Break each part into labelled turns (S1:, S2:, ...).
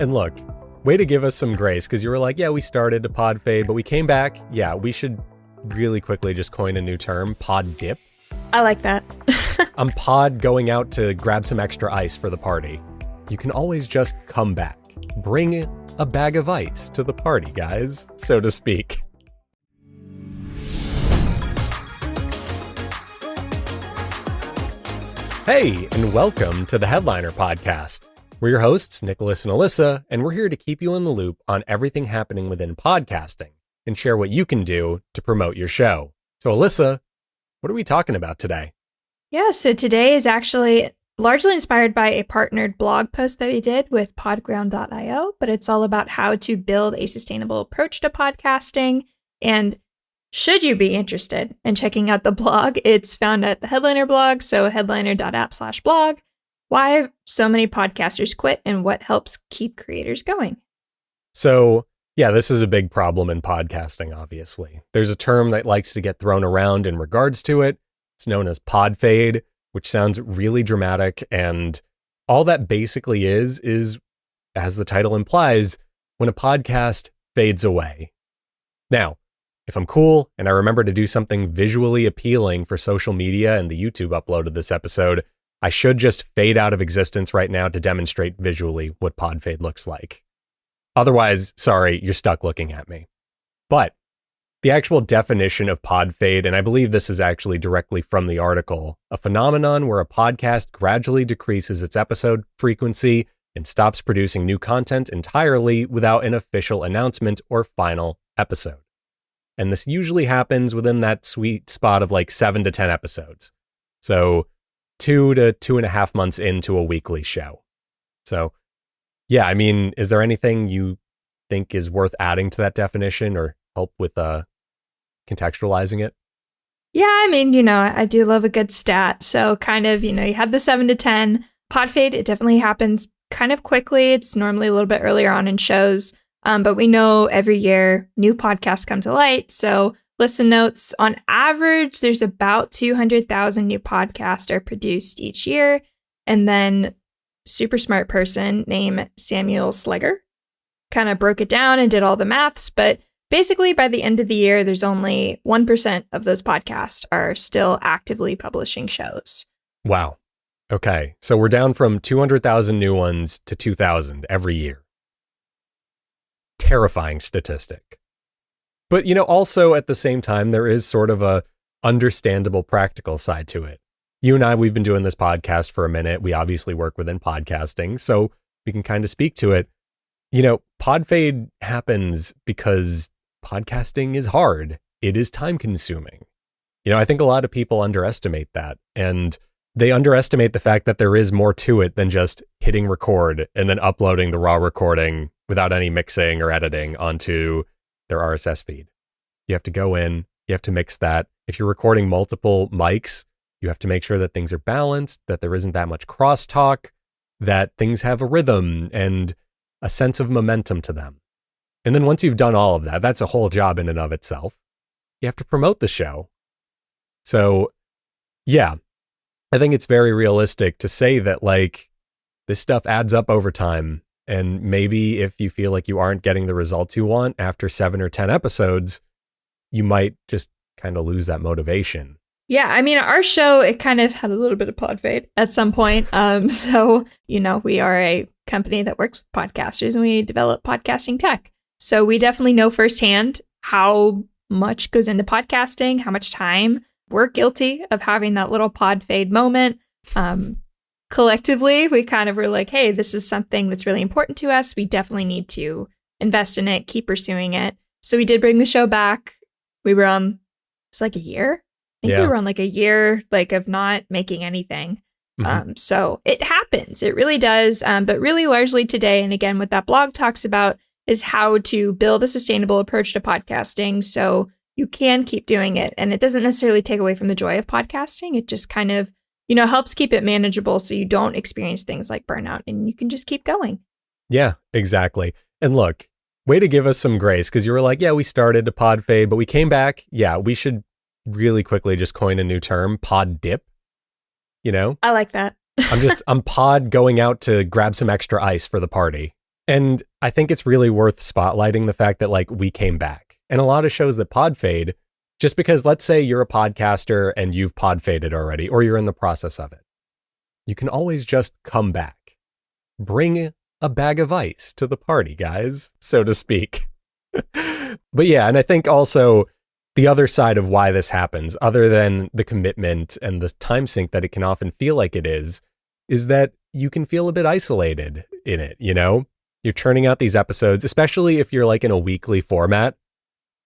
S1: And look, way to give us some grace, because you were like, yeah, we started to PodFade, but we came back. Yeah, we should really quickly just coin a new term, pod dip.
S2: I like that.
S1: I'm pod going out to grab some extra ice for the party. You can always just come back. Bring a bag of ice to the party, guys, so to speak. Hey, and welcome to the Headliner Podcast. We're your hosts, Nicholas and Elissa, and we're here to keep you in the loop on everything happening within podcasting and share what you can do to promote your show. So, Elissa, what are we talking about today?
S2: Yeah, so today is actually largely inspired by a partnered blog post that we did with podground.io, but it's all about how to build a sustainable approach to podcasting. And should you be interested in checking out the blog, it's found at the Headliner blog, so headliner.app/blog, why so many podcasters quit and what helps keep creators going.
S1: So, yeah, this is a big problem in podcasting, obviously. There's a term that likes to get thrown around in regards to it. It's known as PodFade, which sounds really dramatic, and all that basically is, as the title implies, when a podcast fades away. Now, if I'm cool and I remember to do something visually appealing for social media and the YouTube upload of this episode, I should just fade out of existence right now to demonstrate visually what PodFade looks like. Otherwise, sorry, you're stuck looking at me. But the actual definition of PodFade, and I believe this is actually directly from the article, a phenomenon where a podcast gradually decreases its episode frequency and stops producing new content entirely without an official announcement or final episode. And this usually happens within that sweet spot of like 7 to 10 episodes. So 2 to 2.5 months into a weekly show. So yeah, I mean, is there anything you think is worth adding to that definition or help with contextualizing it?
S2: Yeah, I mean, I do love a good stat. So kind of, you have the 7 to 10. PodFade, it definitely happens kind of quickly. It's normally a little bit earlier on in shows. But we know every year new podcasts come to light. So listen notes, on average, there's about 200,000 new podcasts are produced each year. And then super smart person named Samuel Slegger kind of broke it down and did all the maths. But basically, by the end of the year, there's only 1% of those podcasts are still actively publishing shows.
S1: Wow. Okay. So we're down from 200,000 new ones to 2,000 every year. Terrifying statistic. But, also at the same time, there is sort of a understandable practical side to it. You and I, we've been doing this podcast for a minute. We obviously work within podcasting, so we can kind of speak to it. PodFade happens because podcasting is hard. It is time consuming. I think a lot of people underestimate that, and they underestimate the fact that there is more to it than just hitting record and then uploading the raw recording without any mixing or editing onto their RSS feed. You have to go in, you have to mix that. If you're recording multiple mics, you have to make sure that things are balanced, that there isn't that much crosstalk, that things have a rhythm and a sense of momentum to them. And then once you've done all of that, that's a whole job in and of itself. You have to promote the show. So, yeah, I think it's very realistic to say that, this stuff adds up over time. And maybe if you feel like you aren't getting the results you want after 7 or 10 episodes, you might just kind of lose that motivation.
S2: Yeah, I mean, our show, it kind of had a little bit of PodFade at some point. So, we are a company that works with podcasters and we develop podcasting tech. So we definitely know firsthand how much goes into podcasting, how much time. We're guilty of having that little PodFade moment. Collectively, we kind of were like, hey, this is something that's really important to us. We definitely need to invest in it, keep pursuing it. So we did bring the show back. We were on, it's like a year. I think we were on like a year, of not making anything. Mm-hmm. So it happens. It really does. But really largely today, and again, what that blog talks about is how to build a sustainable approach to podcasting so you can keep doing it. And it doesn't necessarily take away from the joy of podcasting. It just kind of helps keep it manageable so you don't experience things like burnout and you can just keep going.
S1: Yeah, exactly. And look, way to give us some grace, because you were like, yeah, we started to PodFade, but we came back. Yeah, we should really quickly just coin a new term, pod dip.
S2: I like that.
S1: I'm pod going out to grab some extra ice for the party. And I think it's really worth spotlighting the fact that like we came back. And a lot of shows that PodFade, just because let's say you're a podcaster and you've PodFaded already, or you're in the process of it, you can always just come back. Bring a bag of ice to the party, guys, so to speak. But yeah, and I think also the other side of why this happens, other than the commitment and the time sink that it can often feel like it is that you can feel a bit isolated in it, you know? You're churning out these episodes, especially if you're like in a weekly format.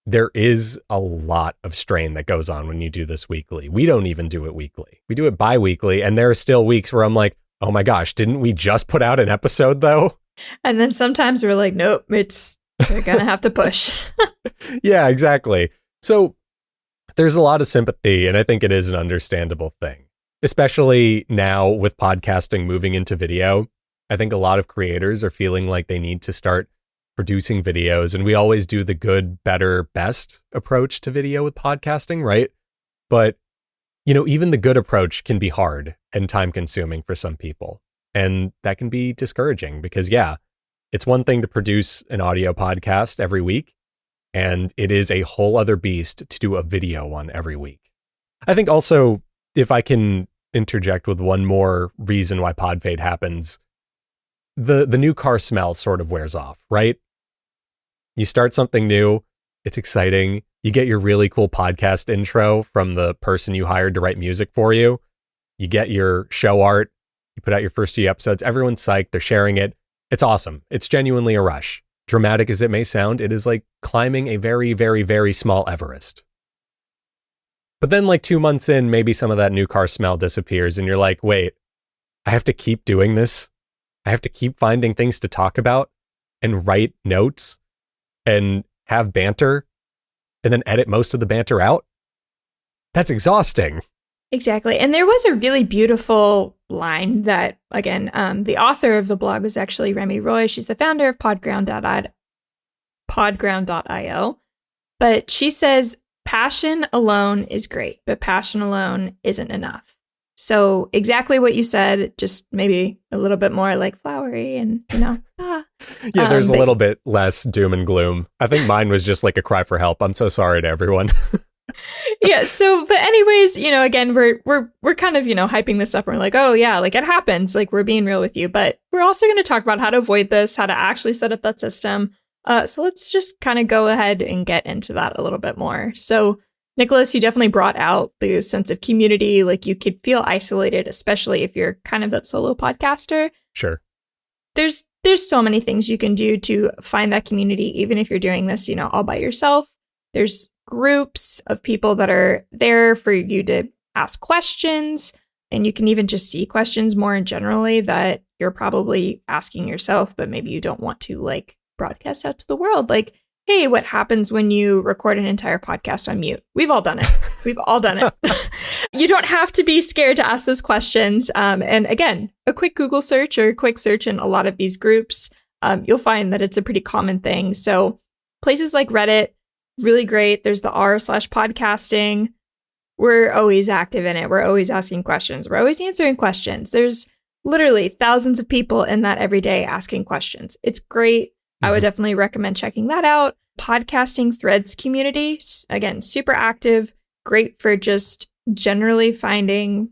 S1: There is a lot of strain that goes on when you do this weekly. We don't even do it weekly. We do it bi-weekly, and there are still weeks where I'm like, oh my gosh, didn't we just put out an episode though?
S2: And then sometimes we're like, nope, we're going to have to push.
S1: Yeah, exactly. So there's a lot of sympathy, and I think it is an understandable thing, especially now with podcasting moving into video. I think a lot of creators are feeling like they need to start producing videos, and we always do the good, better, best approach to video with podcasting, right? But, you know, even the good approach can be hard and time consuming for some people. And that can be discouraging because, yeah, it's one thing to produce an audio podcast every week, and it is a whole other beast to do a video one every week. I think also, if I can interject with one more reason why PodFade happens, the new car smell sort of wears off, right? You start something new, it's exciting, you get your really cool podcast intro from the person you hired to write music for you, you get your show art, you put out your first few episodes, everyone's psyched, they're sharing it, it's awesome, it's genuinely a rush. Dramatic as it may sound, it is like climbing a very, very, very small Everest. But then like 2 months in, maybe some of that new car smell disappears and you're like, wait, I have to keep doing this? I have to keep finding things to talk about and write notes and have banter and then edit most of the banter out? That's exhausting.
S2: Exactly. And there was a really beautiful line that, again, the author of the blog was actually Remy Roy. She's the founder of podground.io. But she says, passion alone is great, but passion alone isn't enough. So exactly what you said, just maybe a little bit more like flowery and, you know,
S1: Yeah, there's a little bit less doom and gloom. I think mine was just like a cry for help. I'm so sorry to everyone.
S2: Yeah. So, but anyways, you know, again, we're kind of, you know, hyping this up. And we're like, oh yeah, like it happens. Like we're being real with you, but we're also going to talk about how to avoid this, how to actually set up that system. So let's just kind of go ahead and get into that a little bit more. So Nicholas, you definitely brought out the sense of community. Like you could feel isolated, especially if you're kind of that solo podcaster.
S1: Sure.
S2: There's so many things you can do to find that community, even if you're doing this, you know, all by yourself. There's groups of people that are there for you to ask questions. And you can even just see questions more generally that you're probably asking yourself, but maybe you don't want to like broadcast out to the world. Like, hey, what happens when you record an entire podcast on mute? We've all done it. We've all done it. You don't have to be scared to ask those questions. And again, a quick Google search or a quick search in a lot of these groups, you'll find that it's a pretty common thing. So places like Reddit, really great. There's the r/podcasting. We're always active in it. We're always asking questions. We're always answering questions. There's literally thousands of people in that every day asking questions. It's great. I would definitely recommend checking that out. Podcasting Threads community, again, super active, great for just generally finding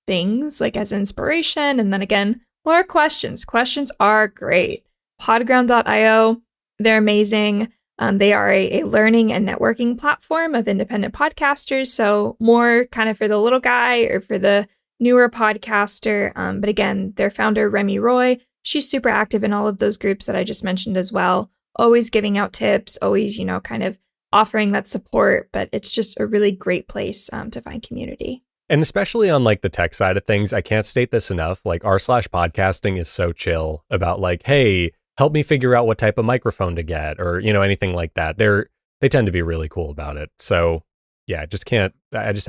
S2: things like as inspiration. And then again, more questions. Questions are great. Podground.io, they're amazing. They are a learning and networking platform of independent podcasters. So more kind of for the little guy or for the newer podcaster. But again, their founder, Remy Roy, she's super active in all of those groups that I just mentioned as well. Always giving out tips, always, you know, kind of offering that support. But it's just a really great place to find community.
S1: And especially on like the tech side of things, I can't state this enough. Like r/podcasting is so chill about like, hey, help me figure out what type of microphone to get or, you know, anything like that. They tend to be really cool about it. So yeah, I just had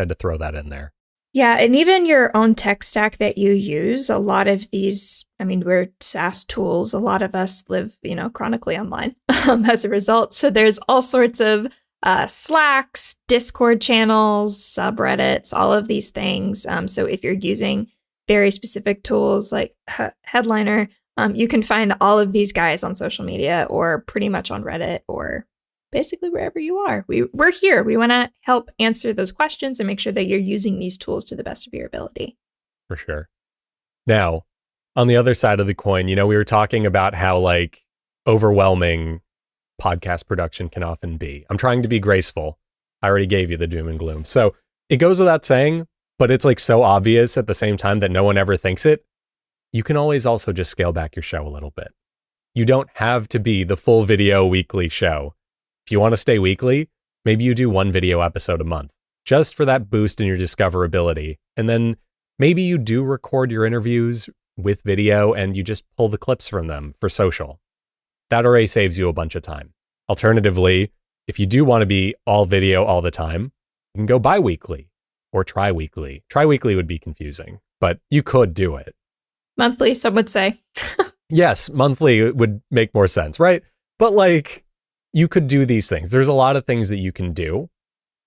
S1: to throw that in there.
S2: Yeah, and even your own tech stack that you use, a lot of these, I mean, we're SaaS tools. A lot of us live, you know, chronically online as a result. So there's all sorts of Slacks, Discord channels, subreddits, all of these things. So if you're using very specific tools like Headliner, You can find all of these guys on social media or pretty much on Reddit or basically wherever you are. We're here. We want to help answer those questions and make sure that you're using these tools to the best of your ability.
S1: For sure. Now, on the other side of the coin, we were talking about how like overwhelming podcast production can often be. I'm trying to be graceful. I already gave you the doom and gloom. So it goes without saying, but it's like so obvious at the same time that no one ever thinks it. You can always also just scale back your show a little bit. You don't have to be the full video weekly show. If you want to stay weekly, maybe you do one video episode a month, just for that boost in your discoverability. And then maybe you do record your interviews with video and you just pull the clips from them for social. That already saves you a bunch of time. Alternatively, if you do want to be all video all the time, you can go bi-weekly or tri-weekly. Tri-weekly would be confusing, but you could do it.
S2: Monthly, some would say.
S1: Yes, monthly would make more sense, right? But like, you could do these things. There's a lot of things that you can do,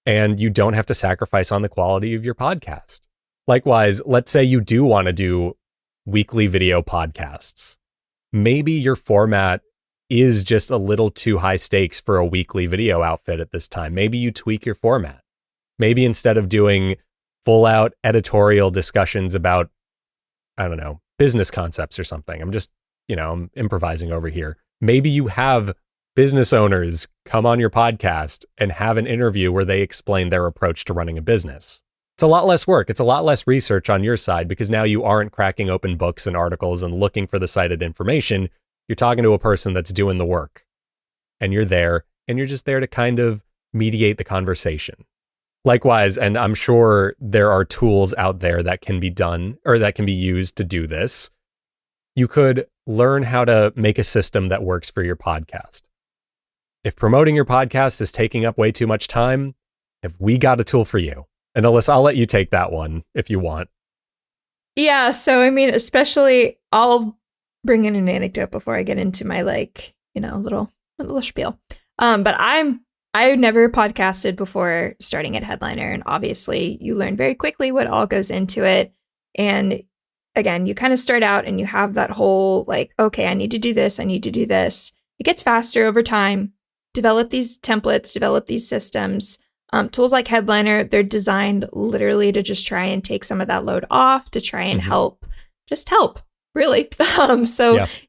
S1: and you don't have to sacrifice on the quality of your podcast. Likewise, let's say you do want to do weekly video podcasts. Maybe your format is just a little too high stakes for a weekly video outfit at this time. Maybe you tweak your format. Maybe instead of doing full out editorial discussions about, I don't know, business concepts or something. I'm just, I'm improvising over here. Maybe you have business owners come on your podcast and have an interview where they explain their approach to running a business. It's a lot less work. It's a lot less research on your side because now you aren't cracking open books and articles and looking for the cited information. You're talking to a person that's doing the work, and you're there, and you're just there to kind of mediate the conversation. Likewise, and I'm sure there are tools out there that can be done or that can be used to do this. You could learn how to make a system that works for your podcast. If promoting your podcast is taking up way too much time, have we got a tool for you? And Elissa, I'll let you take that one if you want.
S2: Yeah, so I mean, especially I'll bring in an anecdote before I get into my little spiel. But I never podcasted before starting at Headliner, and obviously you learn very quickly what all goes into it. And again, you kind of start out and you have that whole okay, I need to do this, I need to do this. It gets faster over time. Develop these templates, develop these systems. Tools like Headliner, they're designed literally to just try and take some of that load off, to try and help, really.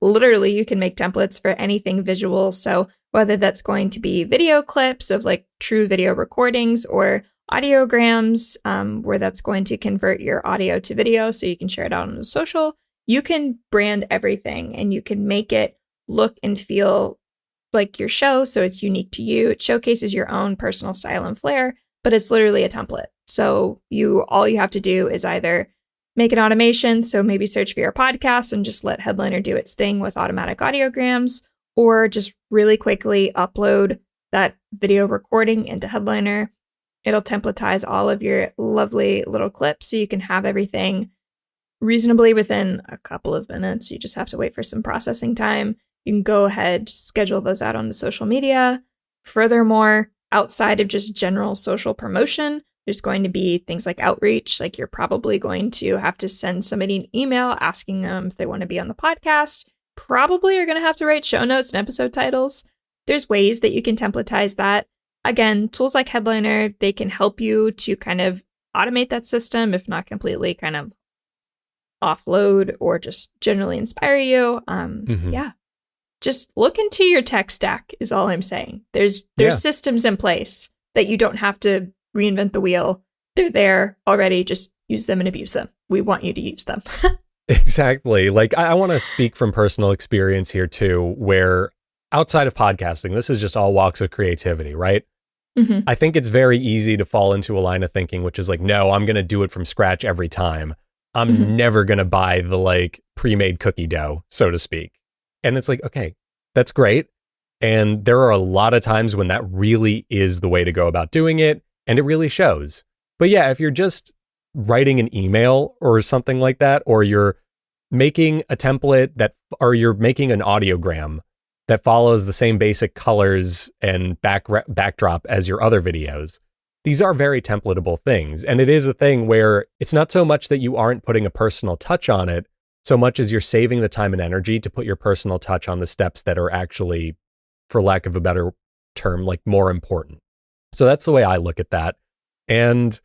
S2: Literally you can make templates for anything visual. So whether that's going to be video clips of true video recordings or audiograms, where that's going to convert your audio to video so you can share it out on the social, you can brand everything and you can make it look and feel like your show, so it's unique to you. It showcases your own personal style and flair, but it's literally a template. So all you have to do is either make an automation, so maybe search for your podcast and just let Headliner do its thing with automatic audiograms, or just really quickly upload that video recording into Headliner. It'll templatize all of your lovely little clips so you can have everything reasonably within a couple of minutes. You just have to wait for some processing time. You can go ahead, schedule those out on the social media. Furthermore, outside of just general social promotion, there's going to be things like outreach. Like you're probably going to have to send somebody an email asking them if they want to be on the podcast. Probably you're going to have to write show notes and episode titles. There's ways that you can templatize that. Again, tools like Headliner, they can help you to kind of automate that system, if not completely kind of offload or just generally inspire you. Yeah. Just look into your tech stack is all I'm saying. There's systems in place that you don't have to reinvent the wheel. They're there already. Just use them and abuse them. We want you to use them.
S1: Exactly. I want to speak from personal experience here too, where outside of podcasting, this is just all walks of creativity, right? Mm-hmm. I think it's very easy to fall into a line of thinking, which is no, I'm going to do it from scratch every time. I'm never going to buy the pre-made cookie dough, so to speak. And it's okay, that's great. And there are a lot of times when that really is the way to go about doing it. And it really shows. But yeah, if you're just writing an email or something like that, or you're making a template or you're making an audiogram that follows the same basic colors and backdrop as your other videos, these are very templatable things. And it is a thing where it's not so much that you aren't putting a personal touch on it, so much as you're saving the time and energy to put your personal touch on the steps that are actually, for lack of a better term, like more important. So that's the way I look at that. And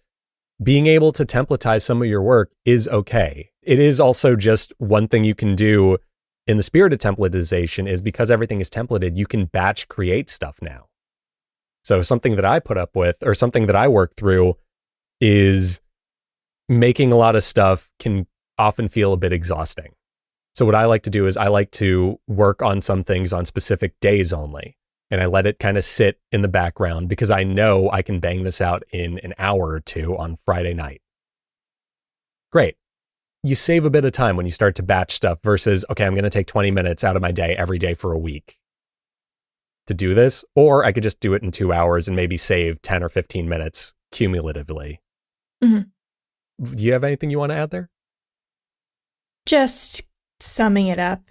S1: being able to templatize some of your work is okay. It is also just one thing you can do in the spirit of templatization is because everything is templated, you can batch create stuff now. So something that I put up with or something that I work through is making a lot of stuff can often feel a bit exhausting. So what I like to do is I like to work on some things on specific days only. And I let it kind of sit in the background because I know I can bang this out in an hour or two on Friday night. Great. You save a bit of time when you start to batch stuff versus, okay, I'm going to take 20 minutes out of my day every day for a week to do this. Or I could just do it in 2 hours and maybe save 10 or 15 minutes cumulatively. Mm-hmm. Do you have anything you want to add there?
S2: Just summing it up,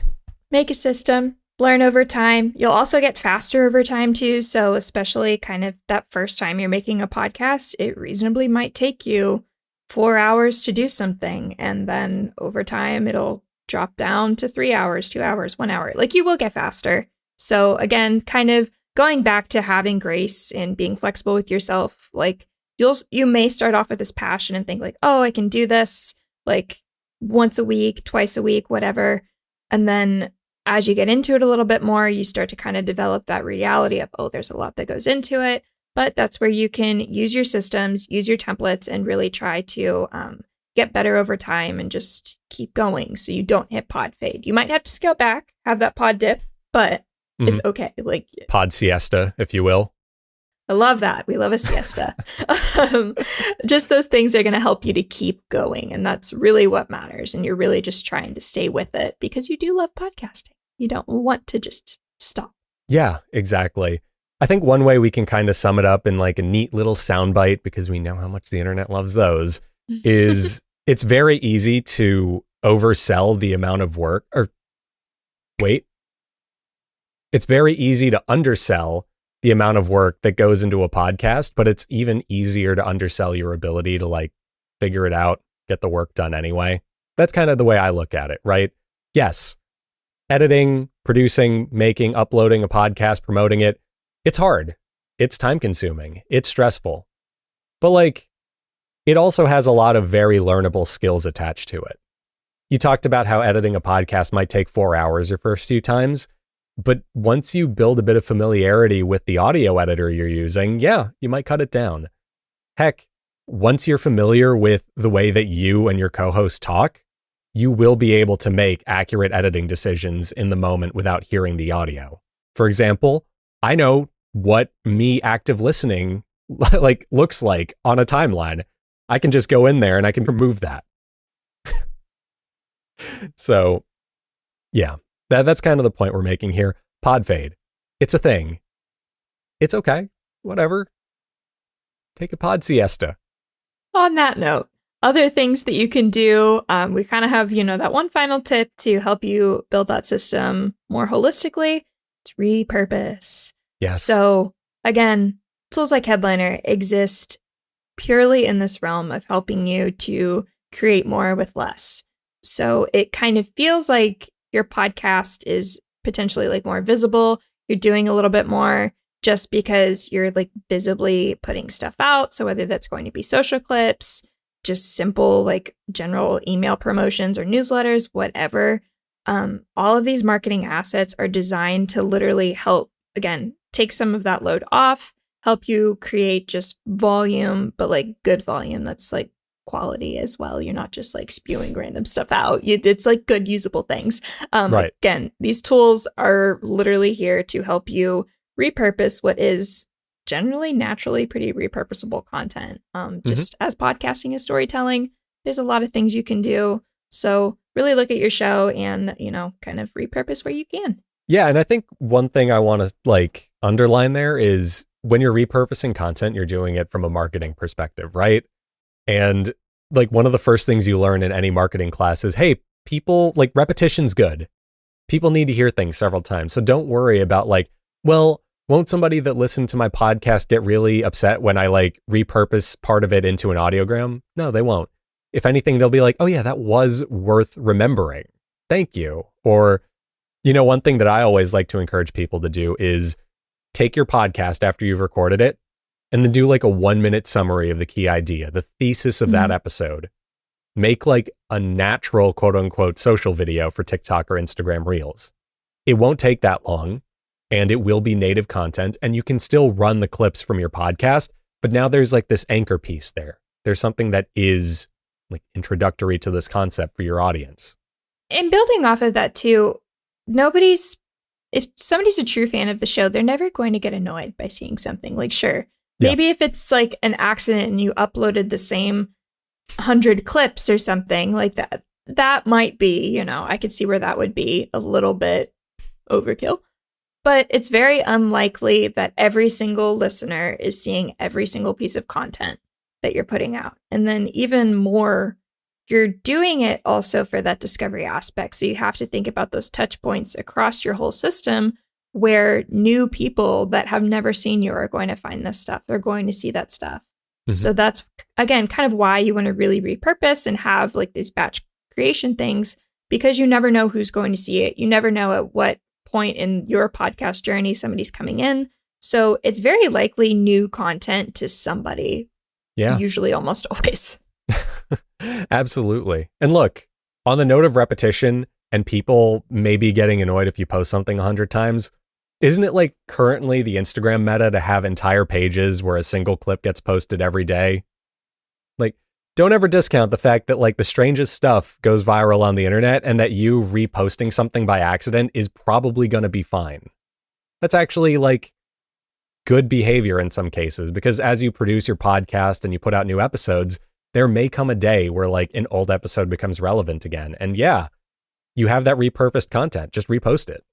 S2: make a system, learn over time. You'll also get faster over time too. So especially kind of that first time you're making a podcast, it reasonably might take you 4 hours to do something. And then over time, it'll drop down to 3 hours, 2 hours, 1 hour. Like you will get faster. So again, kind of going back to having grace and being flexible with yourself. Like you may start off with this passion and think like, oh, I can do this like once a week, twice a week, whatever. And then as you get into it a little bit more, you start to kind of develop that reality of, oh, there's a lot that goes into it. But that's where you can use your systems, use your templates, and really try to get better over time and just keep going so you don't hit pod fade. You might have to scale back, have that pod dip, but it's okay. Like
S1: pod siesta, if you will.
S2: I love that. We love a siesta. Just those things are going to help you to keep going. And that's really what matters. And you're really just trying to stay with it because you do love podcasting. You don't want to just stop.
S1: Yeah, exactly. I think one way we can kind of sum it up in like a neat little soundbite, because we know how much the internet loves those, is it's very easy to oversell the amount of work it's very easy to undersell the amount of work that goes into a podcast, but it's even easier to undersell your ability to like figure it out, get the work done anyway. That's kind of the way I look at it, right? Yes, editing, producing, making, uploading a podcast, promoting it, it's hard. It's time consuming. It's stressful. But like, it also has a lot of very learnable skills attached to it. You talked about how editing a podcast might take 4 hours your first few times. But once you build a bit of familiarity with the audio editor you're using, yeah, you might cut it down. Heck, once you're familiar with the way that you and your co-host talk, you will be able to make accurate editing decisions in the moment without hearing the audio. For example, I know what me active listening like looks like on a timeline. I can just go in there and I can remove that. So, yeah. That's kind of the point we're making here. PodFade. It's a thing. It's okay. Whatever. Take a pod siesta.
S2: On that note, other things that you can do, we kind of have, that one final tip to help you build that system more holistically. It's repurpose.
S1: Yes.
S2: So again, tools like Headliner exist purely in this realm of helping you to create more with less. So it kind of feels like your podcast is potentially like more visible. You're doing a little bit more just because you're like visibly putting stuff out. So whether that's going to be social clips, just simple like general email promotions or newsletters, whatever. All of these marketing assets are designed to literally help, again, take some of that load off, help you create just volume, but like good volume that's like quality as well. You're not just like spewing random stuff out. It's like good usable things.
S1: Right.
S2: Again, these tools are literally here to help you repurpose what is generally naturally pretty repurposable content. Just as podcasting is storytelling, there's a lot of things you can do. So really look at your show and, kind of repurpose where you can.
S1: Yeah. And I think one thing I want to like underline there is when you're repurposing content, you're doing it from a marketing perspective, right? And like one of the first things you learn in any marketing class is, hey, people like repetition's good. People need to hear things several times. So don't worry about like, well, won't somebody that listened to my podcast get really upset when I like repurpose part of it into an audiogram? No, they won't. If anything, they'll be like, oh yeah, that was worth remembering. Thank you. Or, one thing that I always like to encourage people to do is take your podcast after you've recorded it and then do like a 1-minute summary of the key idea, the thesis of that episode. Make like a natural quote unquote social video for TikTok or Instagram Reels. It won't take that long and it will be native content and you can still run the clips from your podcast. But now there's like this anchor piece there. There's something that is like introductory to this concept for your audience.
S2: And building off of that too, if somebody's a true fan of the show, they're never going to get annoyed by seeing something. Like, sure, maybe if it's like an accident and you uploaded the same 100 clips or something like that, that might be, I could see where that would be a little bit overkill. But it's very unlikely that every single listener is seeing every single piece of content that you're putting out. And then even more, you're doing it also for that discovery aspect. So you have to think about those touch points across your whole system where new people that have never seen you are going to find this stuff. They're going to see that stuff. So that's, again, kind of why you want to really repurpose and have like these batch creation things, because you never know who's going to see it. You never know at what point in your podcast journey somebody's coming in. So it's very likely new content to somebody. Yeah. Usually almost always.
S1: Absolutely. And look, on the note of repetition and people maybe getting annoyed if you post something 100 times, isn't it like currently the Instagram meta to have entire pages where a single clip gets posted every day? Like, don't ever discount the fact that like the strangest stuff goes viral on the internet and that you reposting something by accident is probably going to be fine. That's actually like good behavior in some cases, because as you produce your podcast and you put out new episodes, there may come a day where like an old episode becomes relevant again. And yeah, you have that repurposed content, just repost it.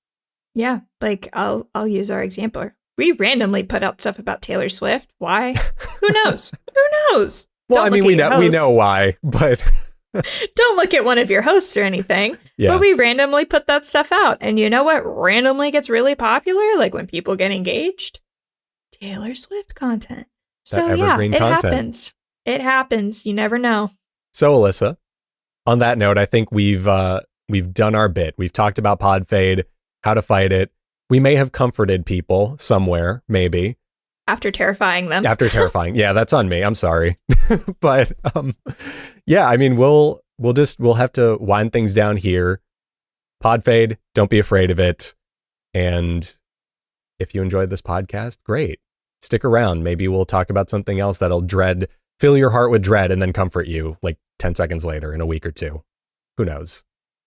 S2: Yeah, like I'll use our example. We randomly put out stuff about Taylor Swift. Why? Who knows? Who knows?
S1: Well, I mean, we know why, but
S2: don't look at one of your hosts or anything. Yeah. But we randomly put that stuff out. And you know what randomly gets really popular? Like when people get engaged? Taylor Swift content. So yeah, it happens. It happens. You never know.
S1: So Elissa, on that note, I think we've done our bit. We've talked about PodFade, how to fight it. We may have comforted people somewhere, maybe.
S2: After terrifying them.
S1: Yeah, that's on me. I'm sorry. But yeah, I mean, we'll have to wind things down here. PodFade, don't be afraid of it. And if you enjoyed this podcast, great. Stick around. Maybe we'll talk about something else that'll fill your heart with dread and then comfort you like 10 seconds later in a week or two. Who knows?